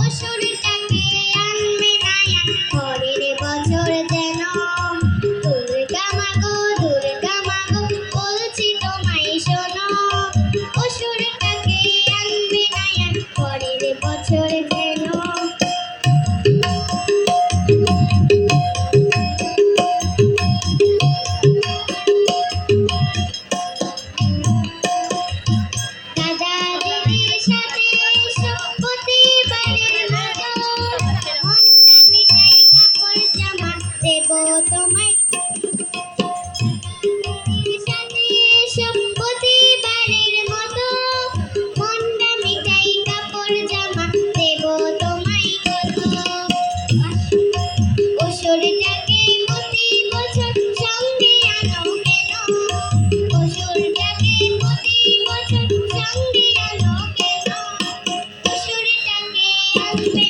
অসুরটাকে আনবে না পরের বছর যেন। দুর্গা মাগো বলছি তোমায় শোনো, অসুরটাকে আনবে না পরের বছর যেন। দাদা দিদির সাথে এসো প্রতিবারের মতো, মনটা মিঠাই কাপড় জামা দেব তোমায়। দিদির সাথে এসো প্রতিবারের মতো, মনটা মিঠাই কাপড় জামা দেব তোমায় কত। অসুরটাকে প্রতি বছর সঙ্গে আনো কেন, অসুরটাকে প্রতি বছর সঙ্গে আনো কেন, অসুরটাকে আনবে